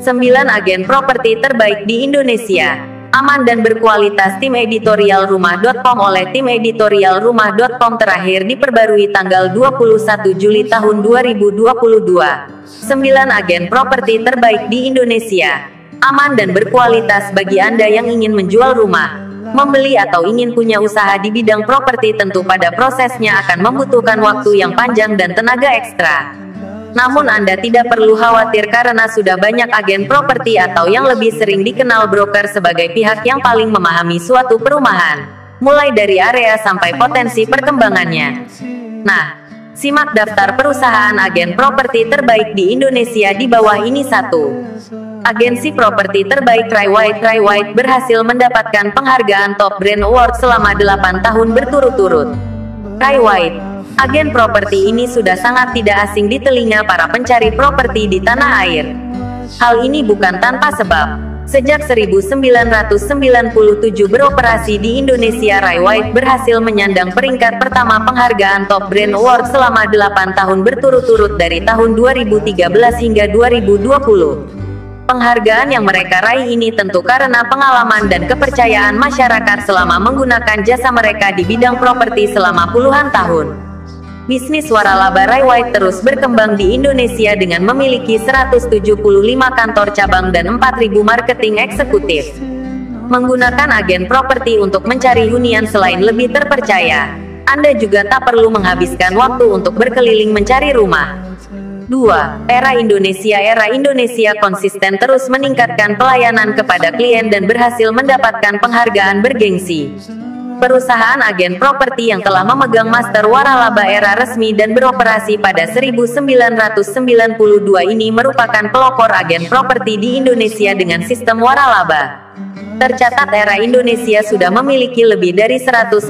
9 agen properti terbaik di Indonesia. Aman dan berkualitas. Tim editorial Rumah.com oleh tim editorial Rumah.com terakhir diperbarui tanggal 21 Juli tahun 2022. 9 agen properti terbaik di Indonesia. Aman dan berkualitas bagi Anda yang ingin menjual rumah, membeli atau ingin punya usaha di bidang properti. Tentu pada prosesnya akan membutuhkan waktu yang panjang dan tenaga ekstra. Namun Anda tidak perlu khawatir karena sudah banyak agen properti atau yang lebih sering dikenal broker sebagai pihak yang paling memahami suatu perumahan, mulai dari area sampai potensi perkembangannya. Nah, simak daftar perusahaan agen properti terbaik di Indonesia di bawah ini. 1. Agensi properti terbaik Rai White berhasil mendapatkan penghargaan Top Brand Award selama 8 tahun berturut-turut. Rai White, agen properti ini sudah sangat tidak asing di telinga para pencari properti di tanah air. Hal ini bukan tanpa sebab. Sejak 1997 beroperasi di Indonesia, Rai White berhasil menyandang peringkat pertama penghargaan Top Brand Award selama 8 tahun berturut-turut dari tahun 2013 hingga 2020. Penghargaan yang mereka raih ini tentu karena pengalaman dan kepercayaan masyarakat selama menggunakan jasa mereka di bidang properti selama puluhan tahun. Bisnis waralaba Rai White terus berkembang di Indonesia dengan memiliki 175 kantor cabang dan 4.000 marketing eksekutif. Menggunakan agen properti untuk mencari hunian selain lebih terpercaya, Anda juga tak perlu menghabiskan waktu untuk berkeliling mencari rumah. 2. Era Indonesia konsisten terus meningkatkan pelayanan kepada klien dan berhasil mendapatkan penghargaan bergengsi. Perusahaan agen properti yang telah memegang master waralaba era resmi dan beroperasi pada 1992 ini merupakan pelopor agen properti di Indonesia dengan sistem waralaba. Tercatat era Indonesia sudah memiliki lebih dari 114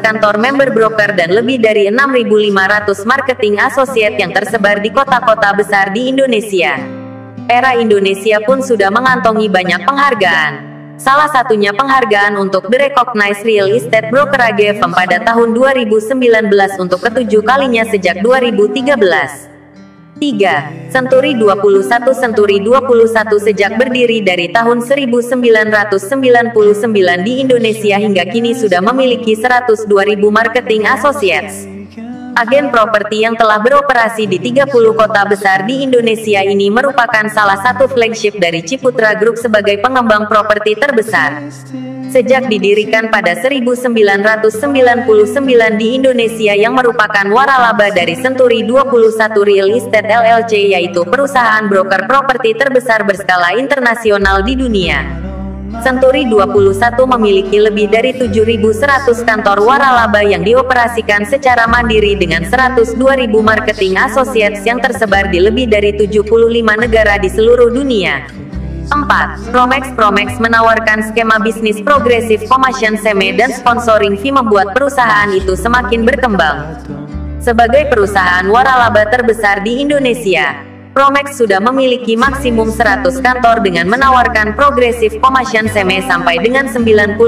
kantor member broker dan lebih dari 6.500 marketing associate yang tersebar di kota-kota besar di Indonesia. Era Indonesia pun sudah mengantongi banyak penghargaan. Salah satunya penghargaan untuk The Recognized Real Estate Broker AGFM pada tahun 2019 untuk ketujuh kalinya sejak 2013. 3. Senturi 21 sejak berdiri dari tahun 1999 di Indonesia hingga kini sudah memiliki 102.000 marketing associates. Agen properti yang telah beroperasi di 30 kota besar di Indonesia ini merupakan salah satu flagship dari Ciputra Group sebagai pengembang properti terbesar. Sejak didirikan pada 1999 di Indonesia yang merupakan waralaba dari Senturi 21 Real Estate LLC, yaitu perusahaan broker properti terbesar berskala internasional di dunia. Senturi 21 memiliki lebih dari 7.100 kantor waralaba yang dioperasikan secara mandiri dengan 102.000 marketing associates yang tersebar di lebih dari 75 negara di seluruh dunia. 4. Promex menawarkan skema bisnis progresif, commission seme dan sponsoring fee membuat perusahaan itu semakin berkembang. Sebagai perusahaan waralaba terbesar di Indonesia, Promex sudah memiliki maksimum 100 kantor dengan menawarkan progresif commission seme sampai dengan 90%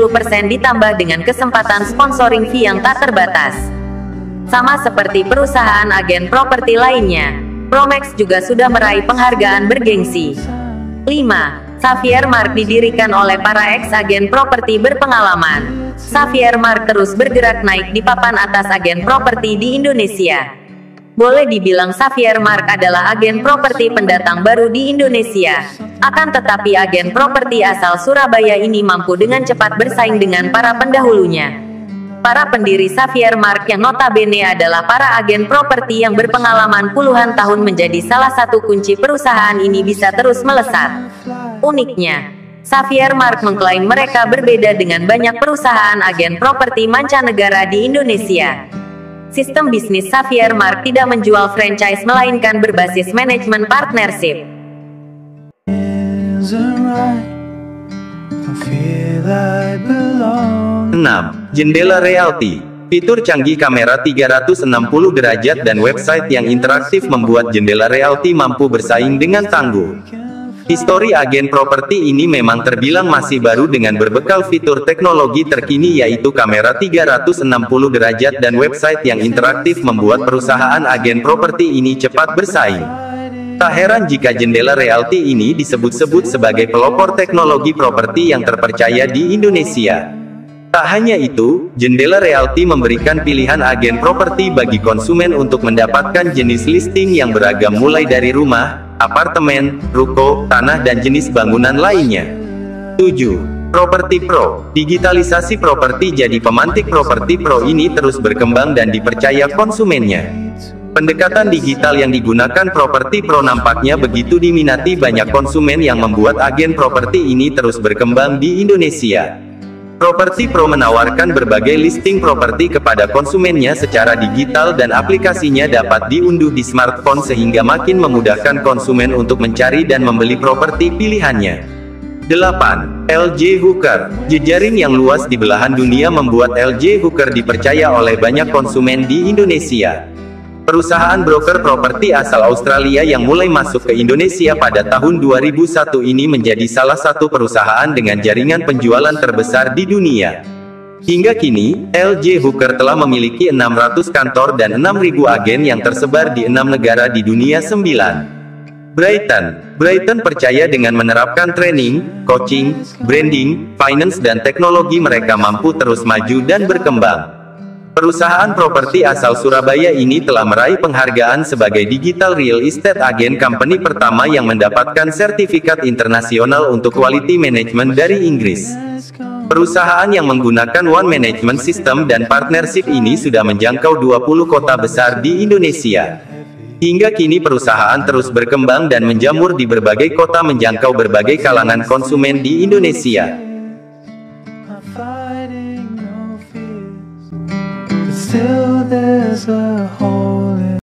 ditambah dengan kesempatan sponsoring fee yang tak terbatas. Sama seperti perusahaan agen properti lainnya, Promex juga sudah meraih penghargaan bergengsi. 5. Xavier Mark didirikan oleh para ex-agen properti berpengalaman. Xavier Mark terus bergerak naik di papan atas agen properti di Indonesia. Boleh dibilang Xavier Mark adalah agen properti pendatang baru di Indonesia. Akan tetapi agen properti asal Surabaya ini mampu dengan cepat bersaing dengan para pendahulunya. Para pendiri Xavier Mark yang notabene adalah para agen properti yang berpengalaman puluhan tahun menjadi salah satu kunci perusahaan ini bisa terus melesat. Uniknya, Xavier Mark mengklaim mereka berbeda dengan banyak perusahaan agen properti mancanegara di Indonesia. Sistem bisnis Xavier Mark tidak menjual franchise melainkan berbasis manajemen partnership. 6. Jendela Realty. Fitur canggih kamera 360 derajat dan website yang interaktif membuat Jendela Realty mampu bersaing dengan tangguh. Histori agen properti ini memang terbilang masih baru dengan berbekal fitur teknologi terkini yaitu kamera 360 derajat dan website yang interaktif membuat perusahaan agen properti ini cepat bersaing. Tak heran jika Jendela Realty ini disebut-sebut sebagai pelopor teknologi properti yang terpercaya di Indonesia. Tak hanya itu, Jendela Realty memberikan pilihan agen properti bagi konsumen untuk mendapatkan jenis listing yang beragam mulai dari rumah, apartemen, ruko, tanah dan jenis bangunan lainnya. 7. Properti Pro. Digitalisasi properti jadi pemantik Properti Pro ini terus berkembang dan dipercaya konsumennya. Pendekatan digital yang digunakan Properti Pro nampaknya begitu diminati banyak konsumen yang membuat agen properti ini terus berkembang di Indonesia. Properti Pro menawarkan berbagai listing properti kepada konsumennya secara digital dan aplikasinya dapat diunduh di smartphone sehingga makin memudahkan konsumen untuk mencari dan membeli properti pilihannya. 8. LJ Hooker. Jejaring yang luas di belahan dunia membuat LJ Hooker dipercaya oleh banyak konsumen di Indonesia. Perusahaan broker properti asal Australia yang mulai masuk ke Indonesia pada tahun 2001 ini menjadi salah satu perusahaan dengan jaringan penjualan terbesar di dunia. Hingga kini, LJ Hooker telah memiliki 600 kantor dan 6.000 agen yang tersebar di 6 negara di dunia 9. Brighton percaya dengan menerapkan training, coaching, branding, finance dan teknologi mereka mampu terus maju dan berkembang. Perusahaan properti asal Surabaya ini telah meraih penghargaan sebagai Digital Real Estate Agent Company pertama yang mendapatkan sertifikat internasional untuk quality management dari Inggris. Perusahaan yang menggunakan One Management System dan partnership ini sudah menjangkau 20 kota besar di Indonesia. Hingga kini perusahaan terus berkembang dan menjamur di berbagai kota menjangkau berbagai kalangan konsumen di Indonesia. Still there's a hole